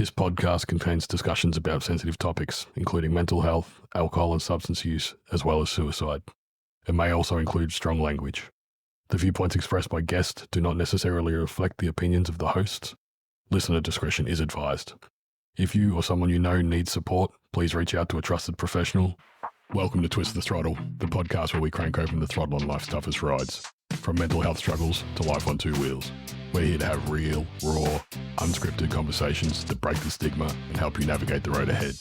This podcast contains discussions about sensitive topics, including mental health, alcohol and substance use, as well as suicide. It may also include strong language. The viewpoints expressed by guests do not necessarily reflect the opinions of the hosts. Listener discretion is advised. If you or someone you know needs support, please reach out to a trusted professional. Welcome to Twist the Throttle, the podcast where we crank open the throttle on life's toughest rides. From mental health struggles to life on two wheels. We're here to have real, raw, unscripted conversations that break the stigma and help you navigate the road ahead.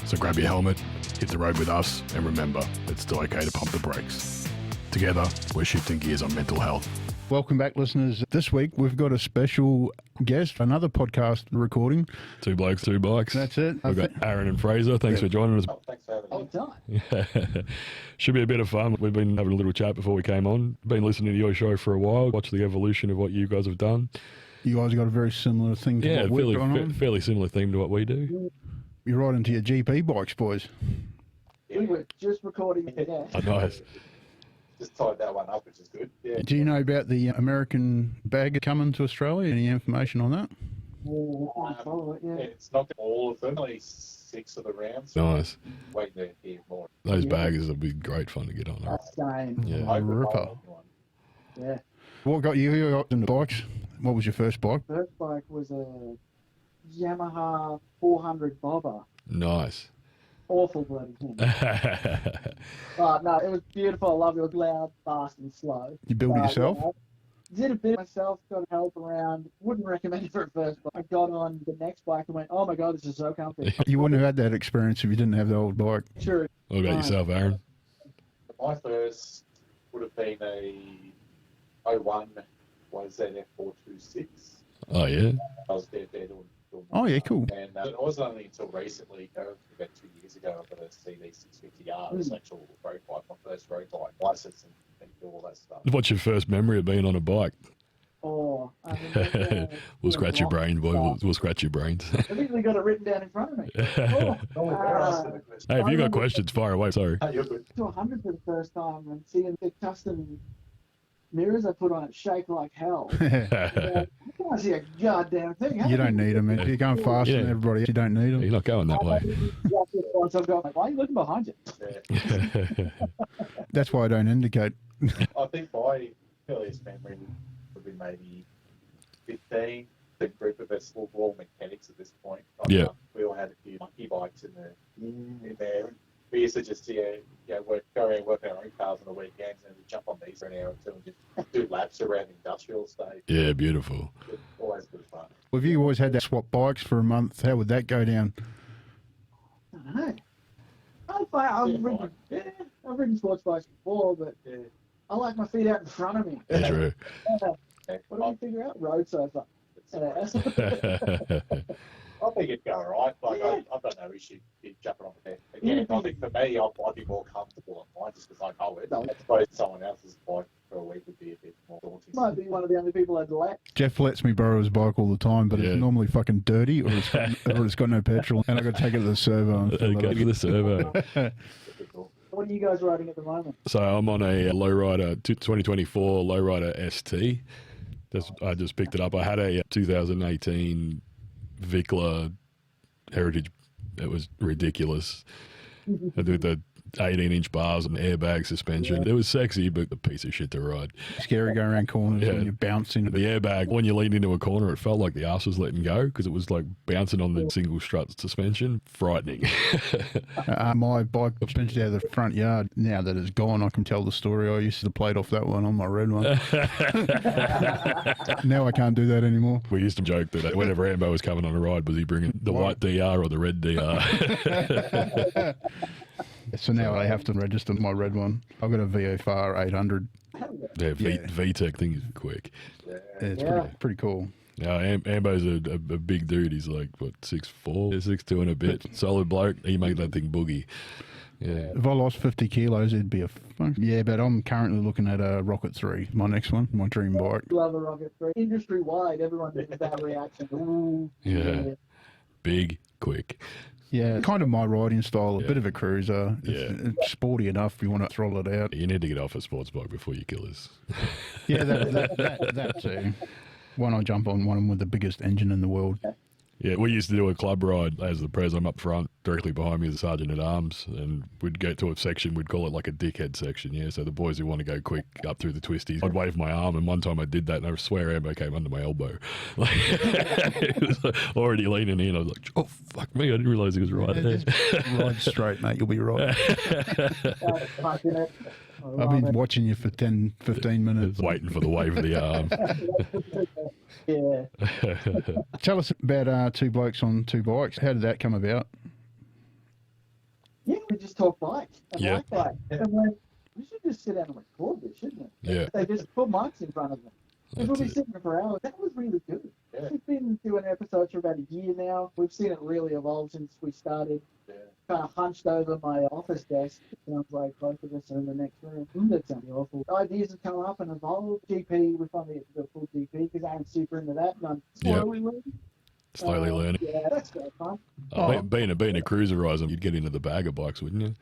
So grab your helmet, hit the road with us, and remember, it's still okay to pump the brakes. Together, we're shifting gears on mental health. Welcome back, listeners. This week, we've got a special guest, another podcast recording. Two blokes, two bikes. That's it. We've got Aaron and Fraser. Thanks for joining us. Oh, thanks for having me. Yeah. Should be a bit of fun. We've been having a little chat before we came on. Been listening to your show for a while. Watched the evolution of what you guys have done. You guys got a very similar thing to what we've gone on. Fairly similar theme to what we do. You're right into your GP bikes, boys. We were just recording today. Oh, nice. Just tied that one up, which is good. Yeah. Do you know about the American bag coming to Australia? Any information on that? It's not all of them, only 6 of the rounds. Nice. Waiting to hear more. Those baggers will be great fun to get on. Same. Yeah. Ripper. Yeah. What got you into bikes? What was your first bike? First bike was a Yamaha 400 bobber. Nice. Awful bloody thing. But no, it was beautiful. I loved it. It was loud, fast, and slow. You built it yourself? Yeah, did a bit myself, got help around. Wouldn't recommend it for at first, but I got on the next bike and went, oh my God, this is so comfy. You wouldn't have had that experience if you didn't have the old bike. True. What about yourself, Aaron? My first would have been a 01 YZF 426. Oh, yeah? I was there doing Oh, yeah, cool. And it wasn't only until recently, about 2 years ago, I got a CD 650R. It was actual road bike, my first road bike license and all that stuff. What's your first memory of being on a bike? Oh, We'll scratch your brain, boy. We'll scratch your brains. I literally got it written down in front of me. Hey, if you got questions, fire away. Sorry. You're good. To 100 for the first time and seeing the custom mirrors I put on it shake like hell. I can't see a goddamn thing. You don't need them. If you're going faster than everybody else, you don't need them. You're not going that way. Once I've got, why are you looking behind you? Yeah. That's why I don't indicate. I think my earliest memory would be maybe 15. The group of us were all mechanics at this point. Yeah. We all had a few monkey bikes in there. We used to just go around working our own cars on the weekends and we'd jump on these for an hour or two and just do laps around the industrial estate. Yeah, beautiful. It's always good fun. Well, if you always had that swap bikes for a month, how would that go down? I don't know. I've ridden sports bikes before, but I like my feet out in front of me. Yeah, true. What do we figure out? Road sofa. I think it'd go alright. Like, I've got no issue jumping on the bed. Again, I think for me, I'd be more comfortable on mine just because I know it. I suppose someone else's bike for a week would be a bit more daunting. Might be one of the only people I'd let. Jeff lets me borrow his bike all the time, but it's normally fucking dirty or it's got no petrol, and I've got to take it to the servo and fill Go it to the servo. What are you guys riding at the moment? So I'm on a lowrider 2024 lowrider ST. I just picked it up. I had a 2018 Vikla Heritage. It was ridiculous. I did the 18-inch bars and airbag suspension. It was sexy, but a piece of shit to ride. Scary going around corners when you're bouncing. The airbag, when you leaned into a corner, it felt like the arse was letting go because it was like bouncing on the single strut suspension. Frightening. My bike suspension out of the front yard. Now that it's gone, I can tell the story. I used to plate off that one on my red one. Now I can't do that anymore. We used to joke that whenever Ambo was coming on a ride, was he bringing the white DR or the red DR? So now I have to register my red one. I've 'got a VFR 800. Yeah, VTEC thing is quick. Yeah, it's pretty cool. Ambo's a big dude. He's like, what, 6'4", 6'2" and a bit. Solid bloke. He made that thing boogie. Yeah. If I lost 50 kilos, it'd be but I'm currently looking at a Rocket 3, my next one, my dream bike. Love a Rocket 3. Industry-wide, everyone gets that reaction. Ooh, yeah. Big, quick. Yeah, kind of my riding style, a bit of a cruiser. It's sporty enough if you want to throttle it out. You need to get off a sports bike before you kill us. Yeah, that too. Why not jump on one with the biggest engine in the world? Yeah, we used to do a club ride as the pres. I'm up front, directly behind me is the sergeant at arms, and we'd get to a section, we'd call it like a dickhead section, yeah. So the boys who want to go quick up through the twisties, I'd wave my arm, and one time I did that, and I swear ammo came under my elbow. Like, it was like already leaning in. I was like, oh, fuck me, I didn't realise he was right there. Just ride straight, mate, you'll be right. I've been watching you for 10, 15 minutes. Waiting for the wave of the arm. Yeah. Tell us about Two Blokes on Two Bikes. How did that come about? Yeah, we just talk bikes. Yeah. Bike. And we should just sit down and record this, shouldn't it? Yeah. They just put mics in front of them. Because we'll be That's it. sitting there for hours. That was really good. Yeah. We've been doing episodes for about a year now. We've seen it really evolve since we started. Yeah. Kind of hunched over my office desk. It sounds like both of us are in the next room. That sounds awful. Ideas have come up and evolved. GP, we finally get to do a full GP because I'm super into that and I'm slowly learning. Slowly learning. Yeah, that's great fun. Being a cruiser riser, you'd get into the bag of bikes, wouldn't you?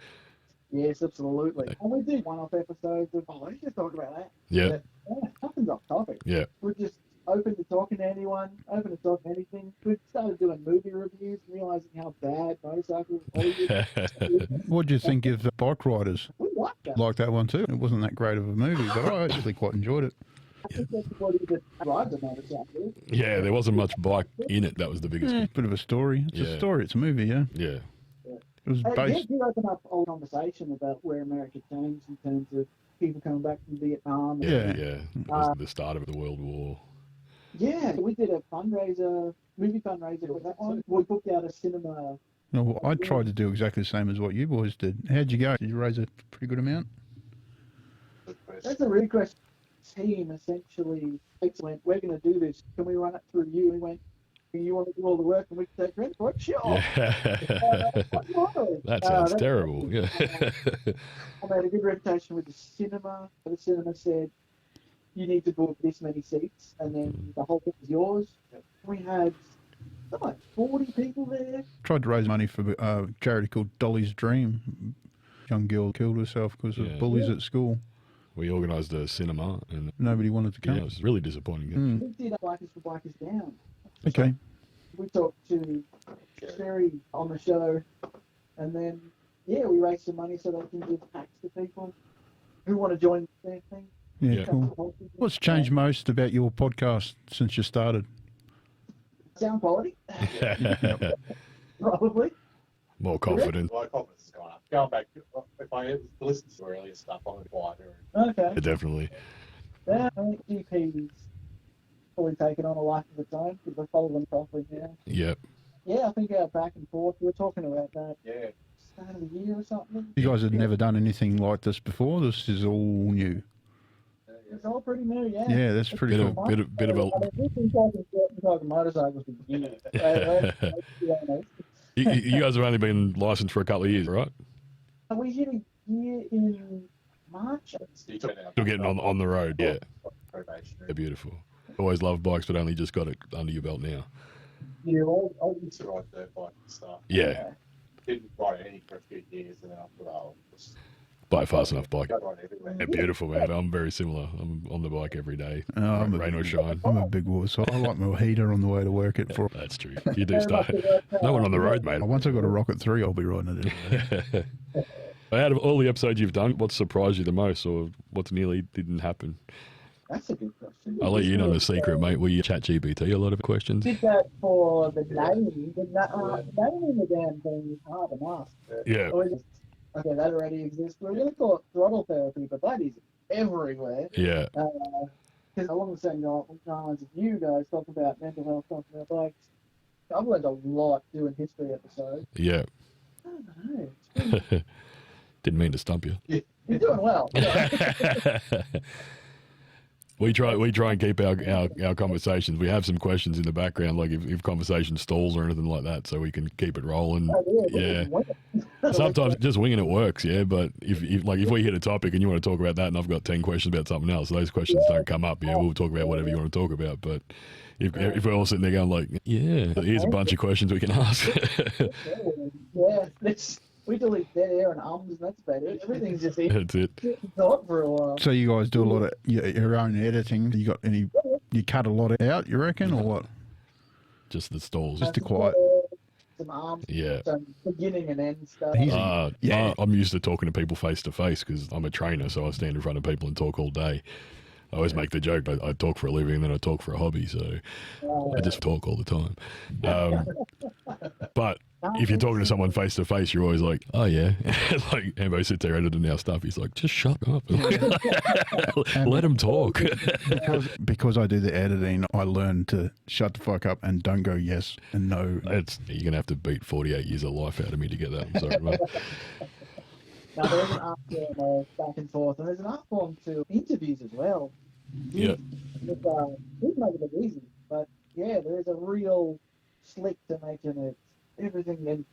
Yes, absolutely. And we do one-off episodes of, let's just talk about that. Yeah. Yeah, nothing's off topic. Yeah. We're just open to talking to anyone, open to talking anything. We started doing movie reviews, realizing how bad motorcycles are. What do you think of Bike Riders? We like that. Like that one too. It wasn't that great of a movie, but I actually quite enjoyed it. I think everybody that rides a motorcycle. Yeah, there wasn't much bike in it. That was the biggest thing. Bit of a story. It's a story. It's a movie, yeah. Yeah. It was Yeah, based. you open up a whole conversation about where America changed in terms of people coming back from Vietnam. Yeah. It was the start of the World War. Yeah, we did a fundraiser, movie fundraiser with that one. We booked out a cinema. No, I tried to do exactly the same as what you boys did. How'd you go? Did you raise a pretty good amount? That's a really question. Team essentially went, we're going to do this. Can we run it through you? And we went, you want to do all the work and we can take credit for it? Sure. Yeah. That sounds terrible. Yeah. I made a good reputation with the cinema. The cinema said, you need to book this many seats, and then the whole thing was yours. We had something like 40 people there. Tried to raise money for a charity called Dolly's Dream. Young girl killed herself because of bullies at school. We organised a cinema and Nobody wanted to come. yeah, it was really disappointing. Mm. We did Bikers for Bikers Down. Okay. We talked to Sherry on the show, and then, we raised some money so they can give packs to people who want to join their thing. Yeah, Yeah. cool. What's changed most about your podcast since you started? Sound quality? Probably. More confident. My confidence has gone up. Going back, if I listen to earlier stuff, I'm quieter. Okay. Yeah, definitely. Yeah, I think GP's probably taken on a life of its own because I follow them properly now. Yep. Yeah, I think our back and forth, we were talking about that Yeah. start of the year or something. You guys had never done anything like this before. This is all new. It's all pretty new, yeah. Yeah, that's pretty Bit cool. of bit of a. I mean, we've been talking motorcycles to begin with. Let's be honest. You guys have only been licensed for a couple of years, right? We hit a year in March. Still getting on the road. Yeah. Probation. They're beautiful. Always loved bikes, but only just got it under your belt now. Yeah, I Used to ride dirt bike and stuff. Yeah. Didn't ride any for a few years, and then I thought, just Buy a fast enough bike. go ride everywhere. They're beautiful, man. I'm very similar. I'm on the bike every day. I'm Rain or shine. I'm a big wuss. So I like my heater on the way to work at 4. That's true. You do start. No one on the road, mate. Once I got a Rocket 3, I'll be riding it. Out of all the episodes you've done, what surprised you the most, or what nearly didn't happen? That's a good question. I'll let you in on the secret, mate. Will you chat GPT a lot of questions? Did that for the naming. Naming the damn thing is hard enough. Yeah. Okay, that already exists. We're going to call it throttle therapy, but that is everywhere. Yeah. Because along the same lines as you guys talk about mental health, talk about bikes, I've learned a lot doing history episodes. Yeah. I don't know. It's been- Didn't mean to stump you. You're doing well. We try and keep our conversations. We have some questions in the background, like if conversation stalls or anything like that, so we can keep it rolling. Yeah. Sometimes just winging it works, yeah. But if we hit a topic and you want to talk about that, and I've got 10 questions about something else, those questions don't come up. Yeah, we'll talk about whatever you want to talk about. But if we're all sitting there going like, yeah, here's a bunch of questions we can ask. Yeah, we delete dead air and ums, and that's about it. Everything's just That's it. thought for a while. So you guys do a lot of your own editing. You got any? You cut a lot out, you reckon, or what? Just the stalls. Just to quiet. Some arms, Yeah. some beginning and end stuff. Yeah. I'm used to talking to people face to face because I'm a trainer, so I stand in front of people and talk all day. I always make the joke, I talk for a living and then I talk for a hobby, so I just talk all the time. But if you're talking to someone face to face, you're always like, oh yeah. Like Ambo sits there editing our stuff. He's like, just shut up. Let him talk. because I do the editing, I learn to shut the fuck up and don't go yes and no. You're going to have to beat 48 years of life out of me to get that. I'm sorry, mate. Now, there's an art form back and forth, and there's an art form to interviews as well. Yeah. With, he's making it easy, but yeah, there is a real slick to making it everything and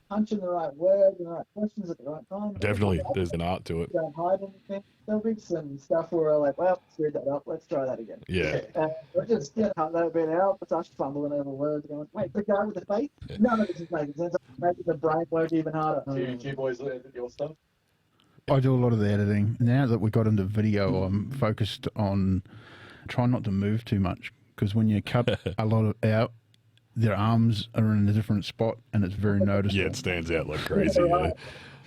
punching the right words and the right questions at the right time. Definitely, there's an art to it. Don't hide anything. There'll be some stuff where we're like, well, screwed that up, let's try that again. Yeah. We're just cut that bit out, but I'm fumbling over words going, wait, the guy with the face? None of this is making sense. Making the brain work even harder. Do you boys edit your stuff? I do a lot of the editing. Now that we got into video, I'm focused on trying not to move too much because when you cut a lot of out, their arms are in a different spot and it's very noticeable. Yeah, it stands out like crazy. Yeah.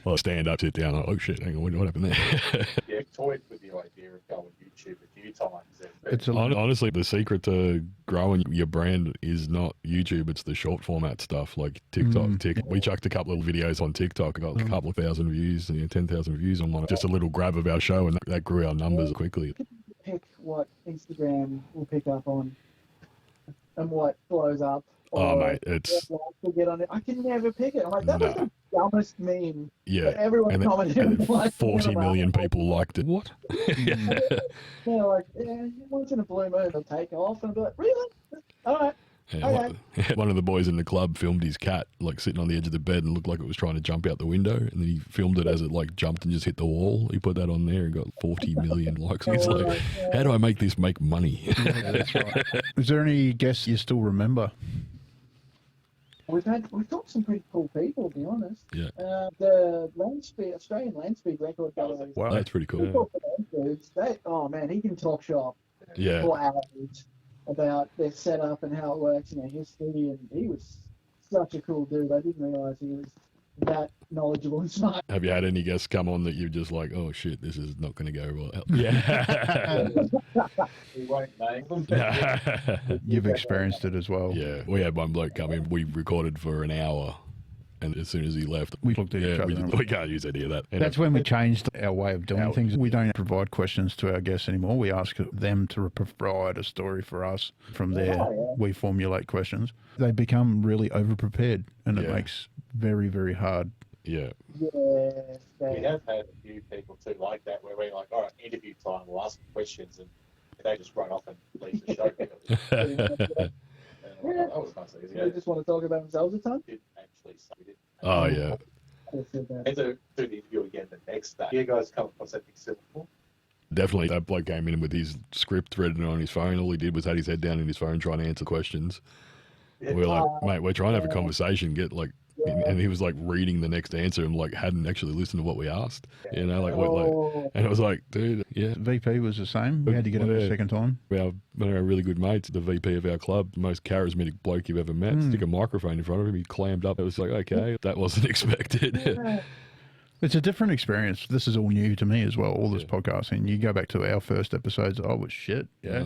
Well, stand up, sit down. Oh shit! Hang on, what happened there? Yeah, toyed with the idea of going YouTube a few times. It's Honestly, the secret to growing your brand is not YouTube; it's the short format stuff like TikTok. We chucked a couple of videos on TikTok, got a couple of thousand views, 10,000 views on one. Just a little grab of our show, and that grew our numbers quickly. Pick what Instagram will pick up on and what blows up. Oh, mate, it's... Get on it. I can never pick it. I'm like, that was the dumbest meme. Yeah, everyone commented. and 40 million people liked it. What? They're like, yeah, once in a blue moon, they'll take off. And I'll be like, really? All right. Yeah, one of the boys in the club filmed his cat like sitting on the edge of the bed and looked like it was trying to jump out the window, and then he filmed it as it like jumped and just hit the wall. He put that on there and got 40 million likes. He's like, how do I make this make money? Yeah, that's right. Is there any guests you still remember? We've got some pretty cool people, to be honest. Yeah. The Australian land speed record guys. Wow, that's pretty cool. Oh man, he can talk shop for hours about their setup and how it works and their history, and he was such a cool dude. I didn't realize he was that knowledgeable and smart. Have you had any guests come on that you're just like, oh shit, this is not going to go well? Yeah. We won't name them. You've experienced it as well. Yeah, we had one bloke come in. We recorded for an hour, and as soon as he left, we looked at each other. We can't use any of that. That's when we changed our way of doing things. We don't provide questions to our guests anymore. We ask them to provide a story for us. From there, we formulate questions. They become really over-prepared, and it makes very, very hard. Yeah. Yes. We have had a few people too like that, where we're like, all right, interview time, we'll ask questions, and they just run off and leave the show. That was nice. They just want to talk about themselves a ton? Didn't actually say it. Oh, yeah. And to do the interview again the next day. You guys come across anything similar? Definitely. That bloke came in with his script written on his phone. All he did was had his head down in his phone trying to answer questions. Yeah. We're like, mate, we're trying to have a conversation, and he was like reading the next answer and like hadn't actually listened to what we asked. You know, and I was like, dude, yeah. VP was the same. We had to get him a second time. One of our really good mates, the VP of our club, most charismatic bloke you've ever met, stick a microphone in front of him, he clammed up. It was like, okay, that wasn't expected. It's a different experience. This is all new to me as well, all this podcasting. You go back to our first episodes, I was shit. Yeah.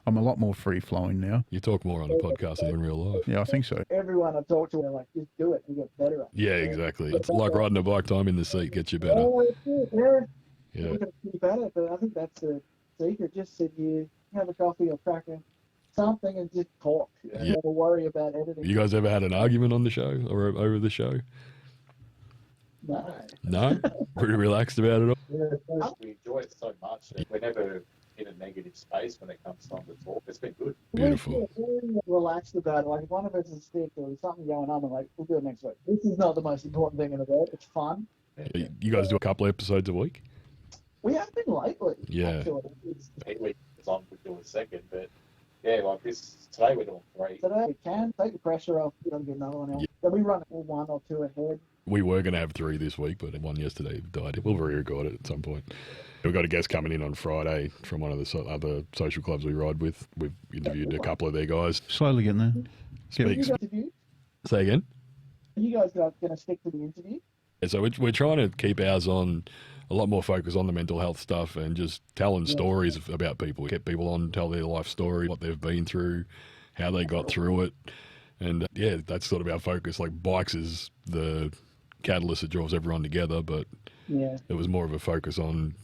I'm a lot more free-flowing now. You talk more on a podcast than in real life. Yeah, I think so. Everyone I've talked to, they're like, just do it and get better at it. Yeah, exactly. It's like riding a bike. Time in the seat gets you better. We're going to keep at it, but I think that's the secret. Just sit here, have a coffee or crack something and just talk. Yeah. Never worry about editing. You guys ever had an argument on the show or over the show? No. No? Pretty relaxed about it all? Yeah, we enjoy it so much that we're never in a negative space when it comes time to talk. It's been good. Beautiful. We're very relaxed about it. Like if one of us is sick or there's something going on, I'm like, we'll do it next week. This is not the most important thing in the world. It's fun. You guys do a couple episodes a week? We have been lately. Yeah. Actually. Week is on, we do a second, but Yeah, like this, today we're doing 3. Today we can take the pressure off. We're going to get another one out. Yeah. Then we run it 1 or 2 ahead. We were going to have 3 this week, but one yesterday died. We'll re-record it at some point. We've got a guest coming in on Friday from one of the other social clubs we ride with. We've interviewed a couple of their guys. Slowly getting there. Speaks. Interview? Say again? Are you guys going to stick to the interview? Yeah, so we're trying to keep ours on a lot more focus on the mental health stuff and just telling stories about people. Get people on, tell their life story, what they've been through, how they got through it. And yeah, that's sort of our focus. Like bikes is the catalyst that draws everyone together, but it was more of a focus on,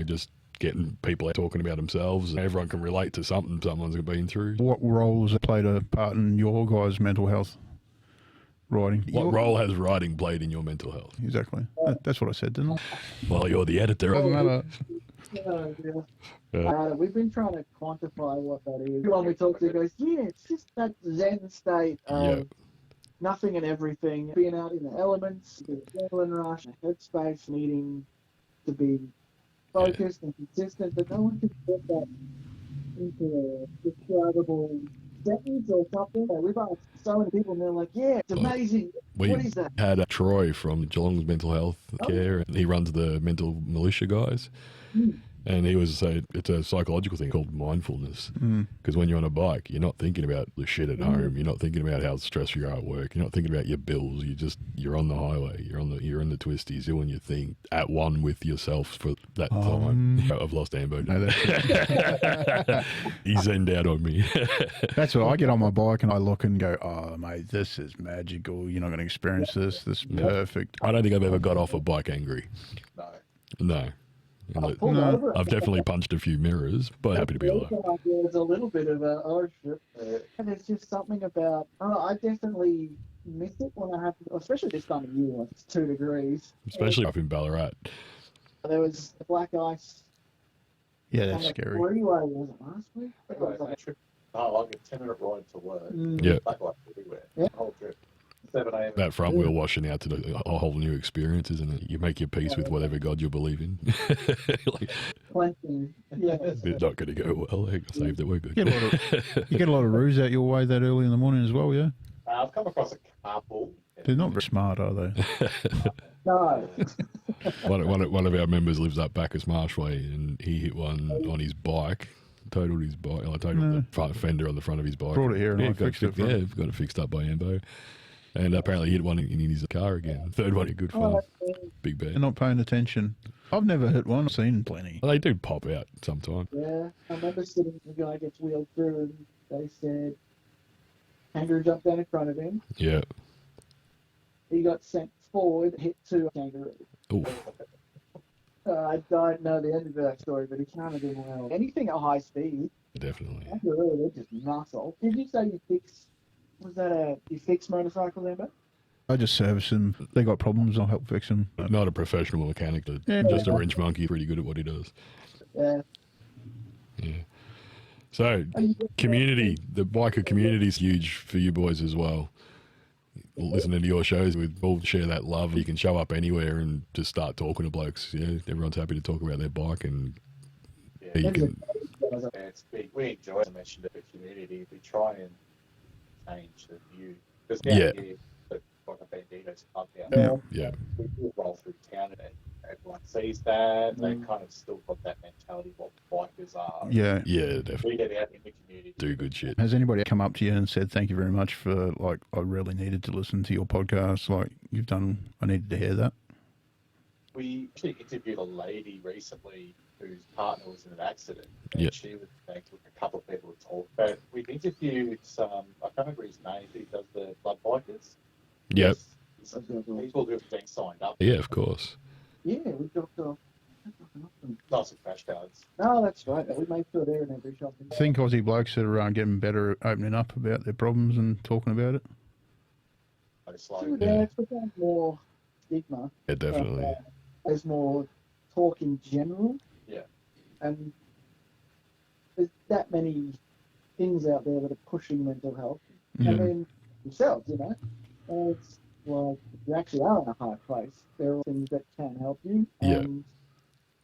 just getting people out talking about themselves. Everyone can relate to something someone's been through. What role has it played a part in your guys' mental health riding? What role has riding played in your mental health? Exactly. That's what I said, didn't I? Well, you're the editor. Doesn't matter. We've been trying to quantify what that is. Everyone we talk to goes, it's just that Zen state of nothing and everything, being out in the elements, the adrenaline rush, the headspace, needing to be focused and consistent, but no one can put that into a describable sentence or something. We've asked so many people and they're like, it's amazing. What is that? We had Troy from Geelong's Mental Health Care, and he runs the Mental Militia guys. And he was saying it's a psychological thing called mindfulness. Because when you're on a bike, you're not thinking about the shit at home. You're not thinking about how stressed you are at work. You're not thinking about your bills. You're on the highway. You're in the twisties doing your thing at one with yourself for that time. I've lost Ambo. No, He zenned out on me. that's what I get on my bike and I look and go, oh, mate, this is magical. You're not going to experience this. This is perfect. I don't think I've ever got off a bike angry. No. I've definitely punched a few mirrors, but happy to be alive. There's a little bit of a shit. And there's just something about, I definitely miss it when I have to, especially this time of year when it's 2 degrees. Especially up in Ballarat. There was black ice. Yeah, that's scary. Freeway, was it last week? Like a 10-minute ride to work. Yeah. Black light everywhere. The whole trip. 7 a.m. That front wheel washing out to a whole new experience, isn't it? You make your peace with whatever God you believe in. It's not going to go well. I saved it. We're good. You get a lot of roos out your way that early in the morning as well, yeah? I've come across a couple. They're not very smart, are they? No. One of our members lives up Bacchus Marshway, and he hit one on his bike. Totaled his bike. I totaled the front fender on the front of his bike. Brought it here and I fixed it. Yeah, got it fixed up by Ambo. And apparently he hit one in his car again. Third one, good fun. Big bad. They're not paying attention. I've never hit one. I've seen plenty. Well, they do pop out sometime. Yeah, I remember sitting, the guy gets wheeled through and they said, kangaroo jumped down in front of him. Yeah. He got sent forward, hit 2 kangaroos. Oof. I don't know the end of that story, but he can't have been well. Anything at high speed. Definitely. Kangaroo, they're just muscle. Did you say you fix motorcycles, Amber? I just service them. They got problems, I'll help fix them. Not a professional mechanic, just a wrench monkey, pretty good at what he does. Yeah. Yeah. So, community, the biker community is huge for you boys as well. Listening to your shows, we all share that love. You can show up anywhere and just start talking to blokes. Yeah, everyone's happy to talk about their bike, and you can. It's big. We enjoy, as I mentioned, the community. We try and change the view. Because down here, like a Bandito's club down there, we roll through town and everyone sees that. They kind of still got that mentality of what bikers are. Yeah, definitely. We get out in the community. Do good shit. Has anybody come up to you and said, thank you very much for, I really needed to listen to your podcast, you've done, I needed to hear that? We actually interviewed a lady recently whose partner was in an accident. Yeah. She was thankful for a couple of people to talk. But we've interviewed I can't remember his name, he does the blood bikers. Yep. People who have been signed up. Yeah, of course. Yeah, we dropped off. Lots of crash cards. No, that's right. We made sure they're in every shop. I think Aussie blokes are getting better at opening up about their problems and talking about it. It's become more stigma. Yeah, definitely. There's more talk in general. Yeah. And there's that many things out there that are pushing mental health. I mean, themselves, And it's like, if you actually are in a hard place, there are things that can help you. And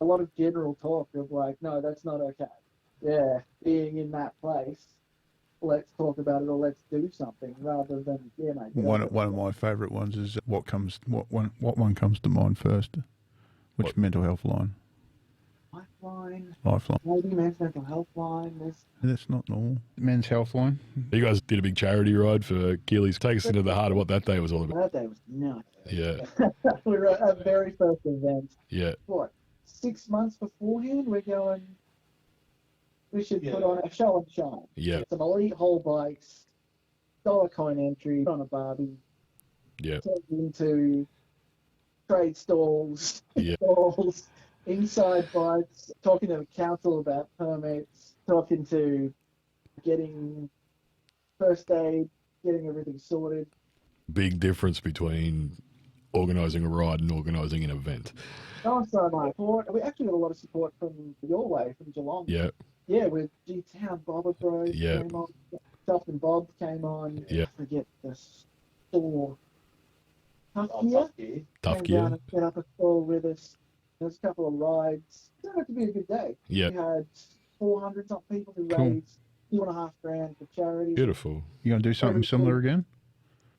a lot of general talk of no, that's not okay. Yeah, being in that place let's talk about it or let's do something rather than, yeah, mate. One of my favourite ones is what one comes to mind first? Which mental health line? Lifeline. Maybe men's mental health line. That's not normal. Men's health line. You guys did a big charity ride for Keely's. Take us into the heart of what that day was all about. That day was nuts. Yeah. We were at our very first event. Yeah. What, 6 months beforehand, we're going, we should put on a show and shine. Yeah. Some elite whole bikes, dollar coin entry on a Barbie. Yeah. Into trade stalls, Yeah. stalls, inside bikes, talking to the council about permits, talking to getting first aid, getting everything sorted. Big difference between organising a ride and organising an event. Oh, so much support. We actually got a lot of support from your way, from Geelong. Yeah. Yeah, with G-Town Bobber Bros came on. Self and Bob came on. Yeah. I forget the store. Tough Gear. Tough Came Gear. down and set up a store with us. There's a couple of rides. It turned out to be a good day. Yeah. We had 400 something people who Cool. raised $2,500 for charity. Beautiful. You going to do something similar again?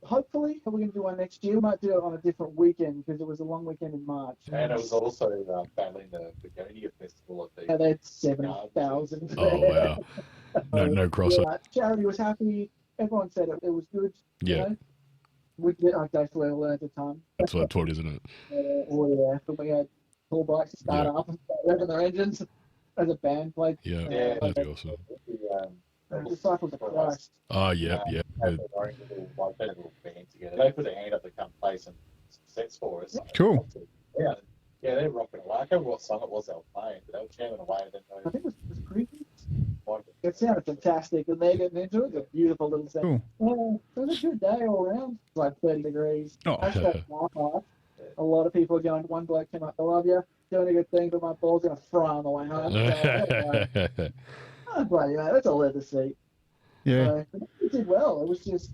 Hopefully, we're going to do one next year. We might do it on a different weekend because it was a long weekend in March. And it was also battling the Begonia Festival at the... Yeah, they had 7,000. Oh, wow. No crossover. Yeah, charity was happy. Everyone said it was good. Yeah. You know? We did, I definitely learned a ton. That's what I taught, isn't it? But we had pull bikes to start up and start revving their engines as a band played. Yeah. That'd be awesome. The Disciples of Christ. Oh, yeah. Had their own little band together. They put their hand up to come play some sets for us. Cool. Yeah, they're rocking away. I can't remember what song it was they were playing, but they were jamming away. I think it was Creepy. It sounded fantastic, and they're getting into it. It's a beautiful little set. Cool. It was a good day all around. It's like 30 degrees. Oh. A lot of people are going. One bloke came up, I love you, doing a good thing, but my ball's going to fry on the way home. So, oh, bloody mate, that's a leather seat. Yeah. So, we did well. It was just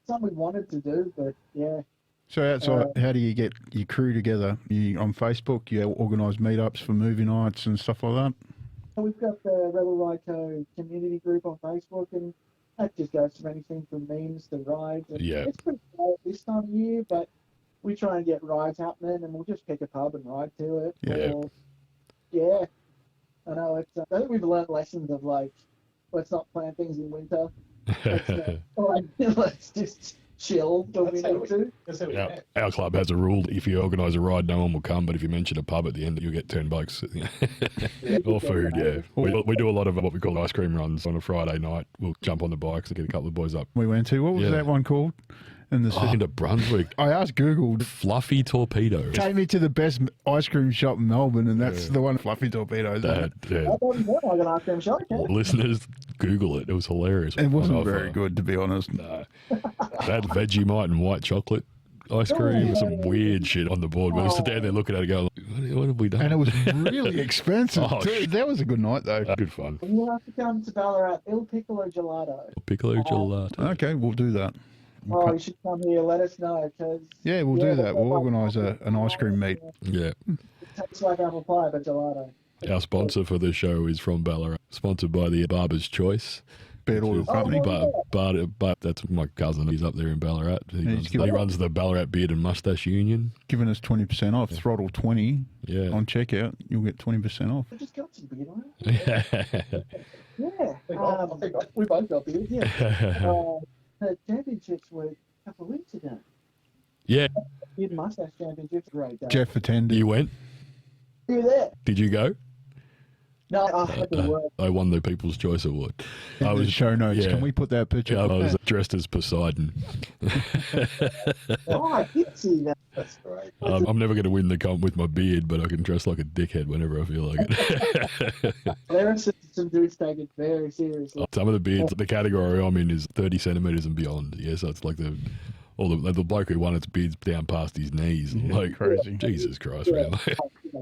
something we wanted to do, but yeah. So outside, how do you get your crew together? You on Facebook? You organise meetups for movie nights and stuff like that? We've got the Rebel Ride Co community group on Facebook, and that just goes from anything from memes to rides. And it's pretty quiet this time of year, but we try and get rides happening, and we'll just pick a pub and ride to it. Yeah. I know. I think we've learned lessons of like, let's not plan things in winter. Let's just chill when we need to. Our club has a rule: if you organise a ride, no one will come. But if you mention a pub at the end, you'll get $10 or food. Yeah, we do a lot of what we call ice cream runs on a Friday night. We'll jump on the bikes and get a couple of boys up. We went to what was that one called? In the city. Into Brunswick. I asked Google. Fluffy Torpedo. Take me to the best ice cream shop in Melbourne, and that's the one. Fluffy Torpedo. I don't know. I got an ice cream shop. Listeners, Google it. It was hilarious. It wasn't very good, to be honest. No. They had Vegemite and white chocolate ice cream, some weird shit on the board. But we sit down there looking at it going, what have we done? And it was really expensive too. That was a good night though. Good fun. You'll have to come to Ballarat. Il Piccolo Gelato. Piccolo Gelato. Okay, we'll do that. You should come here. Let us know. Yeah, we'll do that. We'll organise an ice cream meet. Yeah. It tastes like apple pie, but gelato. Our sponsor for the show is from Ballarat. Sponsored by the Barber's Choice. Beard Oil Company. But that's my cousin. He's up there in Ballarat. He runs the Ballarat Beard and Mustache Union. Giving us 20% off. Throttle 20 on checkout. You'll get 20% off. I just got some beard oil. Yeah. We both got beard, yeah. The championships were a couple of weeks ago. Yeah. Beard and Mustache Championships, great day. Jeff attended. You went? You were there? Did you go? No, I had to work. I won the People's Choice Award. I was show notes. Yeah. Can we put that picture? I was dressed as Poseidon. I did see that. That's great. I'm never going to win the comp with my beard, but I can dress like a dickhead whenever I feel like it. There are some dudes take it very seriously. Some of the beards, the category I'm in is 30 centimetres and beyond. Yeah, so it's like the bloke who won its beard's down past his knees. Yeah, like crazy. Jesus Christ, man.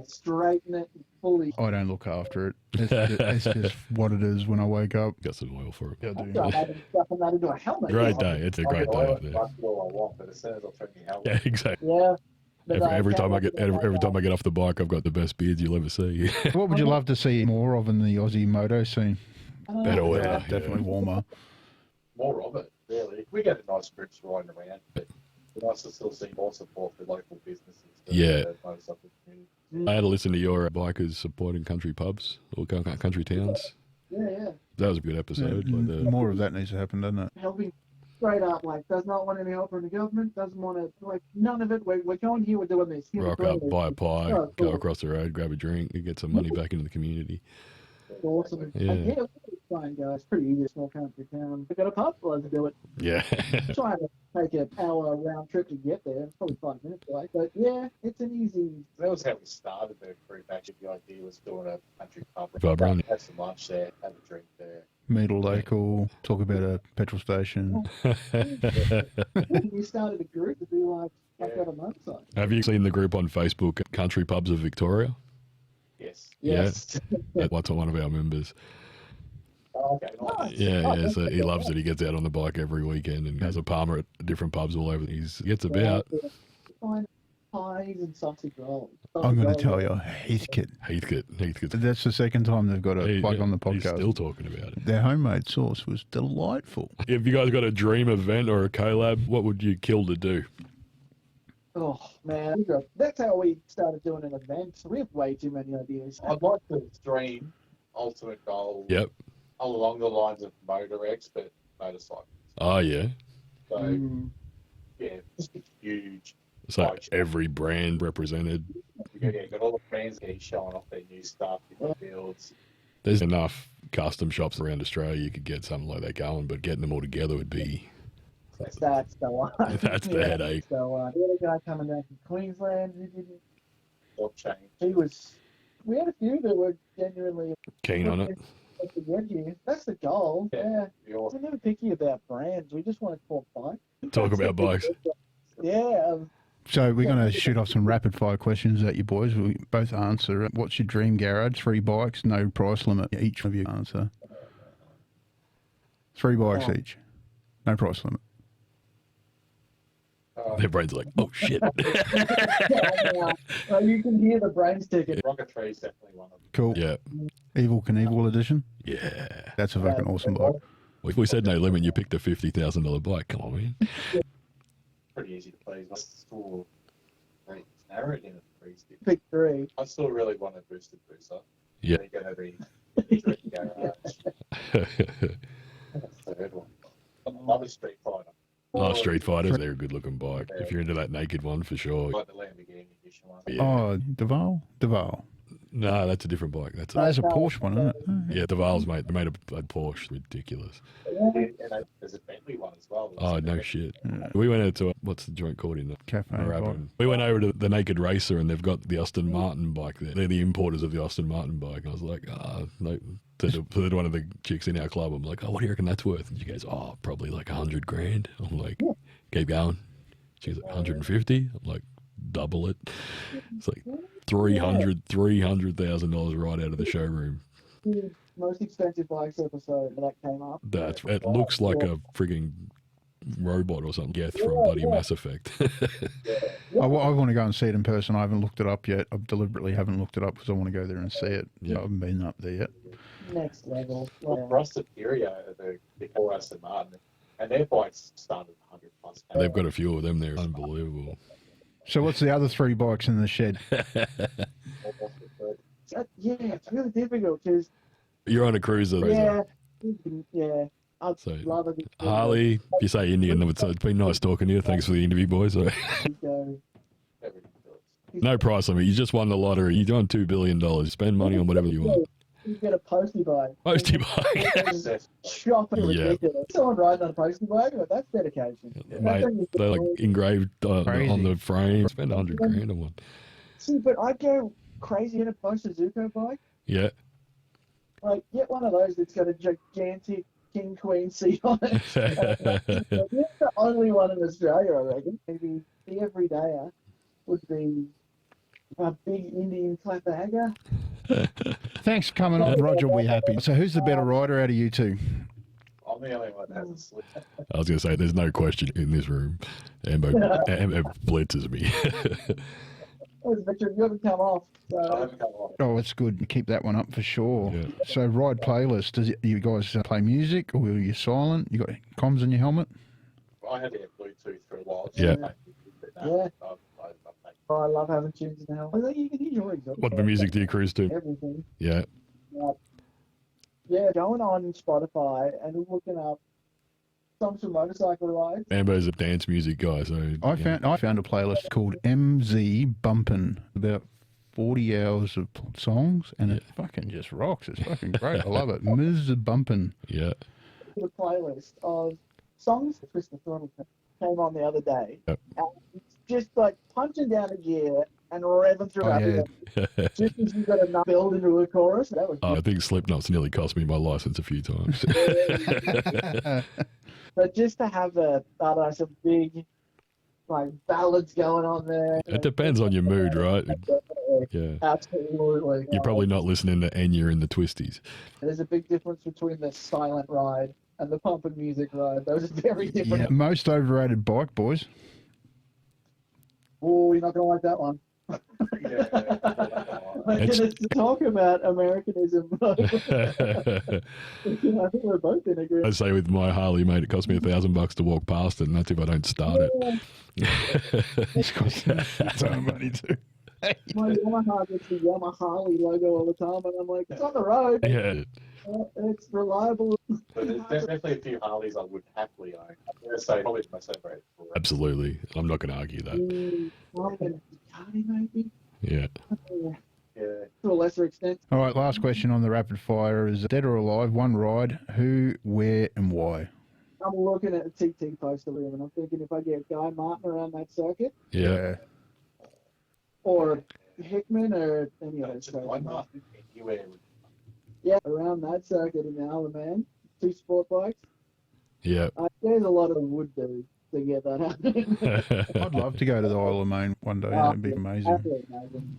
Straighten it fully. I don't look after it. It's just what it is when I wake up. Got some oil for it. I do. Stuffing that into a helmet. Great day. It's a great day up there. That's all I want, but as soon as I turn the helmet. Yeah, exactly. Yeah. Every time I get off the bike, I've got the best beards you'll ever see. What would you love to see more of in the Aussie moto scene? Better weather. Definitely warmer. more of it, really. We get a nice groups riding around, but it's nice to still see more support for local businesses. Yeah. Mm. I had to listen to your bikers supporting country pubs or country towns. Yeah. That was a good episode. Yeah, more of that needs to happen, doesn't it? Helping straight up, like, does not want any help from the government, doesn't want to, like, none of it. We're going here, we're doing this. Here's Rock up, buy a pie, go across the road, grab a drink, and get some money back into the community. Awesome. Yeah. Like, yeah, fine, guys. It's pretty easy, small country town. We got a pub, let's do it. Yeah. Trying to take an hour round trip to get there. It's probably 5 minutes away. But yeah, it's an easy. That was how we started the group. Actually, the idea was doing a country pub run. Have some lunch there, have a drink there. Meet a local, talk about a petrol station. You started a group to be like, I've got a motorcycle. Have you seen the group on Facebook, Country Pubs of Victoria? Yes. Yes. That's one of our members. Okay. Nice. Yeah. So he loves it. He gets out on the bike every weekend and has a palmer at different pubs all over. He gets about. Find pies and sausage rolls. I'm going to tell you, Heathcote. That's the second time they've got a plug on the podcast. He's still talking about it. Their homemade sauce was delightful. If you guys got a dream event or a collab, what would you kill to do? Oh, man. That's how we started doing an event. We have way too many ideas. I'd like to dream ultimate goal. Yep. Along the lines of MotorX, but motorcycles. Oh, yeah. So, yeah, just a huge. So every brand represented. Yeah, got all the brands here showing off their new stuff in the fields. There's enough custom shops around Australia you could get something like that going, but getting them all together would be... That's the one. That's the headache. So, we had a guy coming down from Queensland who didn't... We had a few that were genuinely... keen on it. That's the goal. Yeah. We're never picky about brands. We just want to talk bikes. Talk about bikes. Yeah. So we're going to shoot off some rapid fire questions at you boys. We both answer. What's your dream garage? 3 bikes, no price limit. Each of you answer. 3 bikes each. No price limit. Their brains are like, oh shit. You can hear the brains ticking. Rocket 3 is definitely one of them. Cool. Yeah. Evil Knievel edition? Yeah. That's a fucking awesome bike. If we said no limit, you picked a $50,000 bike. Come on, man. Pretty easy to please. I still narrowed in a 360. Pick 3. I still really want a boosted booster. Yeah. They're going to be garage. Third one. Another Street Fighter. Oh, Street Fighters, they're a good looking bike. If you're into that naked one, for sure. Like the Lamborghini edition one. Yeah. Oh, Deval. No, that's a different bike. That's That's a Porsche one, isn't it? yeah, Deval's made a Porsche. Ridiculous. And there's a Bentley one as well. Oh, no shit. Yeah. We went out to, what's the joint called in the Cafe. Moorabbin? We went over to the Naked Racer and they've got the Aston Martin bike there. They're the importers of the Aston Martin bike. I was like, no. To one of the chicks in our club, I'm like, oh, what do you reckon that's worth? And she goes, oh, probably like $100,000. I'm like, keep going. She's like, 150. I'm like, double it. It's like $300,000 right out of the showroom. Most expensive bikes episode that came up. It looks like a frigging robot or something. Geth from bloody Mass Effect. I want to go and see it in person. I haven't looked it up yet. I deliberately haven't looked it up because I want to go there and see it. Yeah. I haven't been up there yet. Next level. For us, Superior, the before Aston Martin, and their bikes started 100 plus. They've got a few of them there. Unbelievable. So what's the other 3 bikes in the shed? It's really difficult because... You're on a cruiser. Yeah. I'd So, love it. Harley, if you say Indian, it's been nice talking to you. Thanks for the interview, boys. No price limit. You just won the lottery. You won $2 billion. Spend money on whatever you want. You get a postie bike. Postie bike. Shopping ridiculous. Someone riding on a postie bike, that's dedication. Mate, they're like engraved on the frame. Spend $100,000 on one. See, but I'd go crazy in a Post Suzuko bike. Yeah. Like, get one of those that's got a gigantic King Queen seat on it. It's the only one in Australia, I reckon. Maybe the everydayer would be a big Indian clapbagger. Thanks for coming on. Roger will be happy. So who's the better rider out of you two? I'm the only one that has a slip. I was going to say, there's no question in this room. Ambo blitzes me. Richard, you haven't come off. I haven't come off. Oh, it's good. Keep that one up for sure. Yeah. So, ride playlist. You guys play music, or are you silent? You got comms in your helmet? I had to have Bluetooth for a while. Yeah. Yeah. I love having tunes in the helmet. I think you can hear your exhaust. What music do you cruise to? Everything. Yeah. Yeah, going on Spotify and looking up songs from motorcycle rides. Ambo's a dance music guy, so I found a playlist called MZ Bumpin', about 40 hours of songs, and it fucking just rocks. It's fucking great. I love it. Ms. Bumpin'. Yeah. The playlist of songs Twist the Throttle came on the other day. Yep. And it's just like punching down a gear and revving through it. Just as you got a build into a chorus. That was I think Slipknot's nearly cost me my license a few times. But just to have some big like ballads going on there. It depends on your mood, right? Yeah. Absolutely. You're probably not listening to Enya and the Twisties. There's a big difference between the silent ride and the pumping music ride. Those are very different. Yeah, most overrated bike, boys. Oh, you're not going to like that one. We're going to talk about Americanism. I think we're both in agreement. I say with my Harley, mate, it cost me $1,000 to walk past it, and that's if I don't start it. It's cost that's our money too. My Yamaha gets the Yamaha Harley logo all the time, and I'm like, it's on the road. Yeah. It's reliable. But there's definitely a few Harleys I would happily own. I'm going to say probably my favorite. Absolutely. I'm not going to argue that. Ducati, maybe? Yeah. Yeah. To a lesser extent. All right, last question on the rapid fire is dead or alive, one ride, who, where, and why? I'm looking at a TT poster room, and I'm thinking if I get Guy Martin around that circuit, Yeah. or Hickman, or any other Just why not? Anywhere. Yeah, around that circuit in the Isle of Man, 2 sport bikes. Yeah. There's a lot of wood to get that happening. I'd love to go to the Isle of Man one day. That'd be amazing. Absolutely amazing.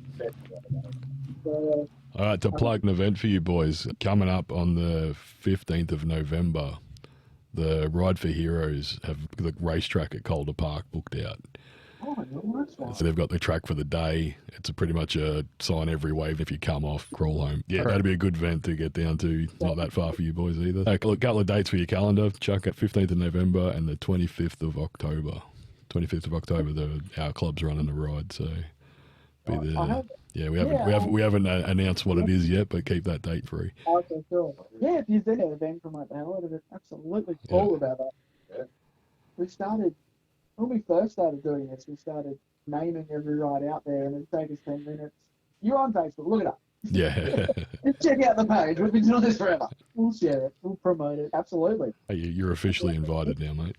So, All right, to plug an event for you boys, coming up on the 15th of November, the Ride for Heroes have the racetrack at Calder Park booked out. So they've got the track for the day. It's pretty much a sign every wave if you come off, crawl home. Yeah, that'd be a good event to get down to. Not that far for you boys either. A couple of dates for your calendar. Chuck at 15th of November and the 25th of October. 25th of October, our club's running the ride, so be there. Yeah, we haven't announced what it is yet, but keep that date free. Okay, cool. Yeah, if you're there, then promote the hell out of it. Absolutely cool about that. Yeah. We started, when we first started doing this, we started naming every ride out there, and it'd take us 10 minutes. You're on Facebook, look it up. Yeah. Check out the page. We've been doing this forever. We'll share it. We'll promote it. Absolutely. Hey, you're officially invited now, mate.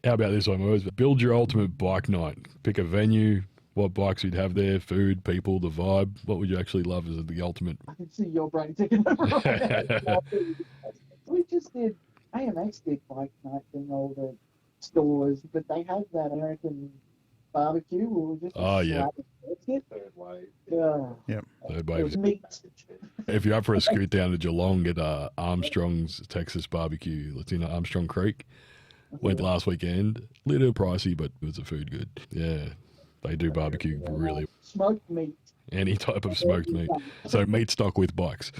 How about this one, boys? Build your ultimate bike night. Pick a venue, what bikes you'd have there, food, people, the vibe. What would you actually love as the ultimate? I can see your brain ticking over. We just did, AMX did bike night in all the stores, but they have that American barbecue. Yeah. Third wave. Yeah. Third wave. If you're up for a scoot down to Geelong, get Armstrong's Texas barbecue. It's in Armstrong Creek. Went last weekend. Little pricey, but it was a food good. Yeah. They do barbecue really. Smoked meat. Any type of smoked meat. So meat stock with bikes.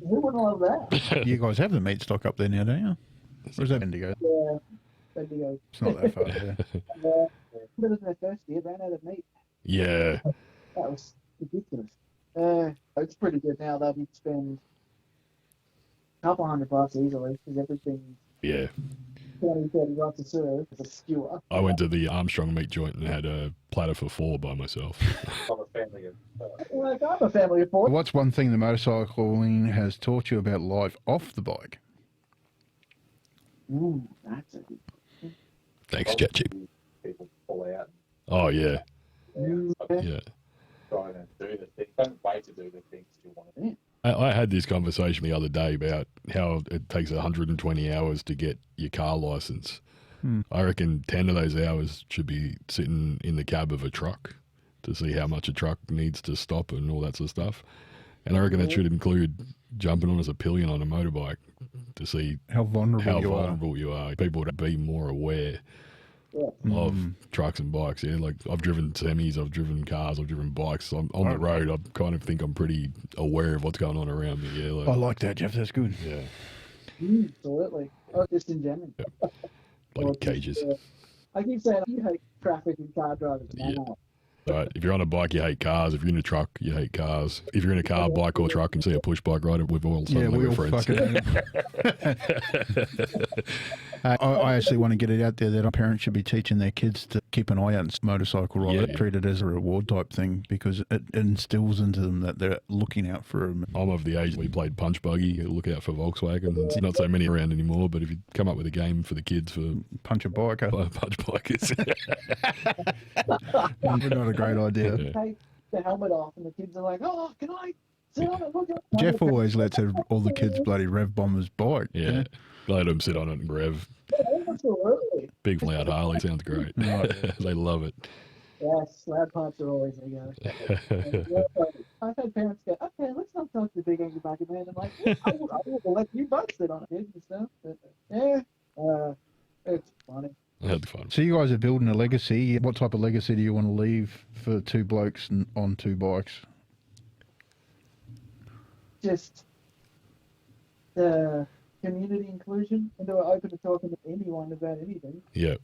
Who wouldn't love that? You guys have the meat stock up there now, don't you? Or is that Bendigo? Yeah, Bendigo. It's not that far, yeah. It was their first year, ran out of meat. Yeah. That was ridiculous. It's pretty good now. They would spend a couple $100 easily because everything's 20, 30 bucks a serve. It's a skewer. I went to the Armstrong meat joint and had a platter for 4 by myself. I'm a family of I'm a family of 4. What's one thing the motorcycling has taught you about life off the bike? Ooh, that's a good one. Thanks, Jetchip. people pull out. Oh, yeah. Yeah. Trying to do the thing. Don't wait to do the things you want to do. I had this conversation the other day about how it takes 120 hours to get your car license. I reckon 10 of those hours should be sitting in the cab of a truck to see how much a truck needs to stop and all that sort of stuff. And I reckon that should include jumping on as a pillion on a motorbike to see how vulnerable you are. People would be more aware of trucks and bikes. Yeah, like I've driven semis, I've driven cars, I've driven bikes. So on the road, I kind of think I'm pretty aware of what's going on around me. Yeah, like, I like that, Jeff. That's good. Yeah, absolutely. Oh, just in general. Bloody cages. I keep saying you hate traffic and car drivers. Yeah. Right. If you're on a bike, you hate cars. If you're in a truck, you hate cars. If you're in a car, bike, or truck and see a push bike rider, we've all suddenly we're friends. I actually want to get it out there that our parents should be teaching their kids to keep an eye out on motorcycle riders, treat it as a reward type thing, because it instills into them that they're looking out for them. I'm of the age we played punch buggy, you look out for Volkswagen. There's not so many around anymore, but if you come up with a game for the kids for punch a biker, punch bikers. Not a great idea. Yeah. Take the helmet off and the kids are like, oh, can I sit on it? Look at Jeff always lets all the kids bloody rev bomb his bike. Yeah. Let them sit on it and rev. Big loud Harley sounds great. They love it. Yes, loud pipes are always a go. I've had parents go, okay, let's not talk to the big angry bucket man. I'm like, I will let you both sit on it, kids and stuff. But, it's funny. That'd be fun. So you guys are building a legacy. What type of legacy do you want to leave for two blokes on two bikes? Just the community inclusion, and we're open to talking to anyone about anything. Yeah.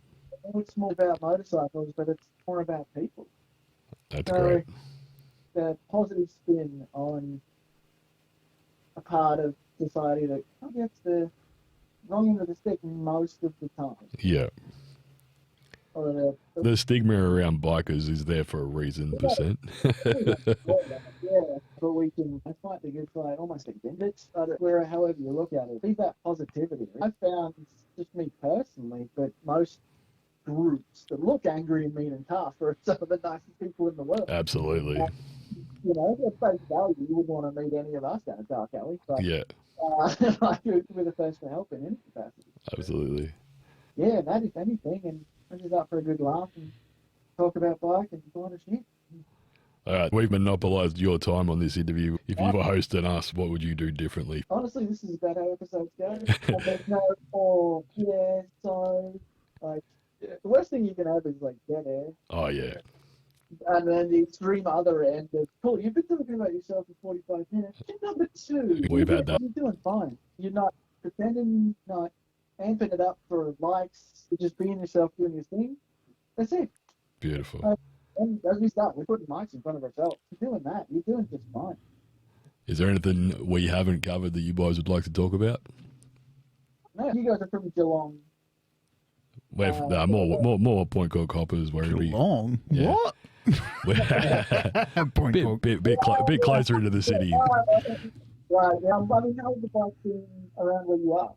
It's more about motorcycles, but it's more about people. That's great. The positive spin on a part of society that gets the wrong end of the stick most of the time. Yeah. The stigma around bikers is there for a reason, percent. Yeah, but we can, I find the good side almost against it, but where, however you look at it, be that positivity. I found, just me personally, but most groups that look angry and mean and tough are some of the nicest people in the world. Absolutely. You know, at face value, you wouldn't want to meet any of us down a dark alley, but yeah. We're the first to help in any capacity. Absolutely. Yeah, that if anything, and I'm just up for a good laugh and talk about bike and kind of shit. All right, we've monopolised your time on this interview. If you were hosting us, what would you do differently? Honestly, this is about how episodes go. There's no, so, like, the worst thing you can have is, like, dead air. Oh, yeah. And then the extreme other end of, cool, you've been talking about yourself for 45 minutes. Number two, we've had that. You're doing fine. You're not pretending, not amping it up for likes. You're just being yourself, doing your thing. That's it. Beautiful. And as we start, we're putting mics in front of ourselves. You're doing that. You're doing just fine. Is there anything we haven't covered that you guys would like to talk about? No, you guys are from Geelong. More Point Cook Hoppers. Where Geelong? Yeah. What? bit closer into the city. Right. Yeah, I mean, how's the bike scene around where you are?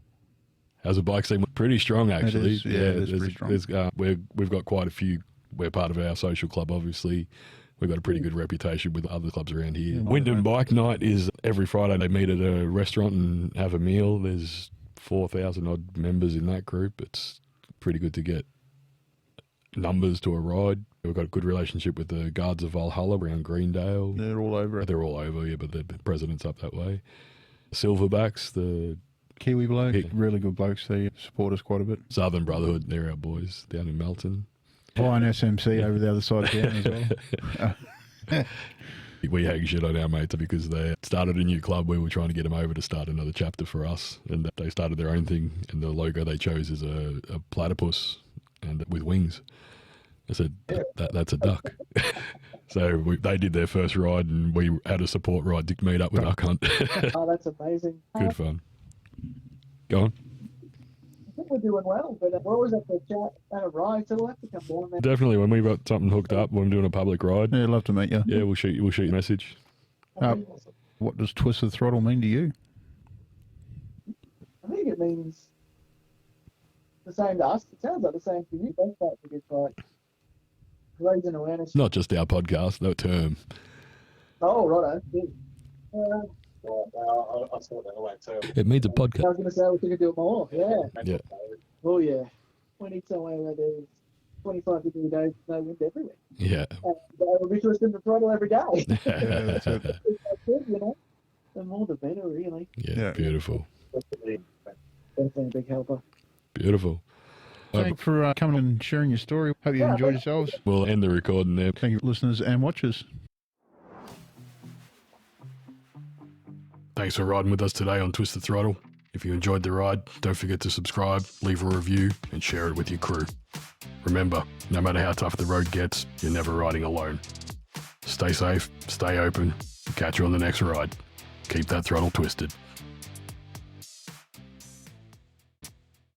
How's the bike scene? Pretty strong, actually. It is pretty strong. We've got quite a few. We're part of our social club, obviously. We've got a pretty good reputation with other clubs around here. Yeah, Wyndham Bike Night is every Friday. They meet at a restaurant and have a meal. There's 4,000 odd members in that group. It's pretty good to get numbers to a ride. We've got a good relationship with the Guards of Valhalla around Greendale. They're all over it. They're all over, yeah, but the president's up that way. Silverbacks, the Kiwi blokes, really good blokes. They support us quite a bit. Southern Brotherhood, they're our boys down in Melton. Flying SMC over the other side of town as well. We hang shit on our mates because they started a new club. We were trying to get them over to start another chapter for us, and they started their own thing, and the logo they chose is a platypus and with wings. I said, that's a duck. So they did their first ride, and we had a support ride to meet up with Duck Hunt. Oh, that's amazing. Good fun. Go on. I think we're doing well, but we're always at the chat and a ride, so we'll have to come down there. Definitely, when we've got something hooked up, when we're doing a public ride. Yeah, I'd love to meet you. Yeah, we'll shoot you a message. What does Twist the Throttle mean to you? I think it means the same to us. It sounds like the same to you. Both parts are good, like raising awareness. Not just our podcast, that term. Oh, righto. Yeah. I thought that away too. It means a I podcast. was going to say we could do it more. Yeah. Yeah. Oh, yeah. We need somewhere where there's 25 degree days, no wind everywhere. Yeah. And we'll be twisting the throttle every day. Yeah, that's it. That's good, you know. The more the better, really. Yeah, beautiful. Definitely a big helper. Beautiful. Thanks for coming and sharing your story. Hope you enjoyed yourselves. We'll end the recording there. Thank you, listeners and watchers. Thanks for riding with us today on Twist the Throttle. If you enjoyed the ride, don't forget to subscribe, leave a review, and share it with your crew. Remember, no matter how tough the road gets, you're never riding alone. Stay safe, stay open, and catch you on the next ride. Keep that throttle twisted.